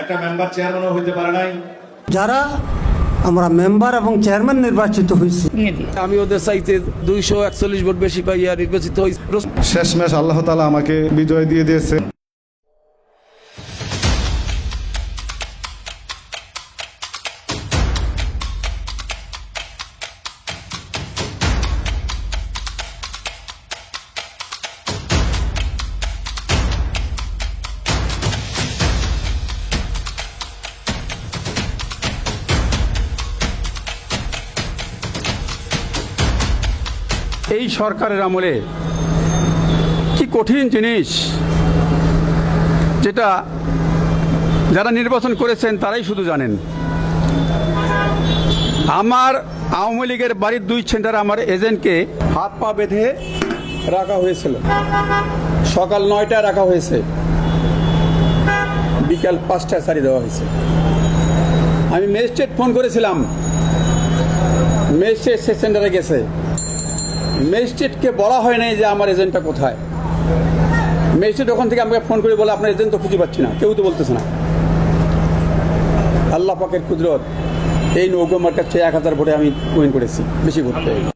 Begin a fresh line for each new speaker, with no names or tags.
একটা মেম্বার চেয়ারম্যানও হইতে পারে নাই।
যারা আমরা মেম্বার এবং চেয়ারম্যান নির্বাচিত হয়েছি,
আমি ওদের চাইতে 241 ভোট বেশি পাইয়া নির্বাচিত হয়েছি।
শেষমেশ আল্লাহ তাআলা আমাকে বিজয় দিয়ে দিয়েছে।
এই সরকারের আমলে কি কঠিন জিনিস, যেটা যারা নির্বাচন করেছেন তারাই শুধু জানেন। আমার আওয়ামী লীগের বাড়ির 2 সেন্টারে আমার এজেন্টকে হাত পা বেঁধে রাখা হয়েছিল। সকাল 9টায় রাখা হয়েছে, বিকাল 5টায় ছাড়িয়ে দেওয়া হয়েছে। আমি ম্যাজিস্ট্রেট ফোন করেছিলাম, ম্যাজিস্ট্রেট সে সেন্টারে গেছে। ম্যাজিস্ট্রেটকে বলা হয় নাই যে আমার এজেন্টটা কোথায়। ম্যাজিস্ট্রেট ওখান থেকে আমাকে ফোন করে বলে আপনার এজেন্ট তো খুঁজে পাচ্ছি না, কেউ তো বলতেছে না। আল্লাহ পাকের কুদরত, এই নৌকা মার্কার চেয়ে 1000 ভোটে আমি উইন করেছি, বেশি ভোট পেয়ে।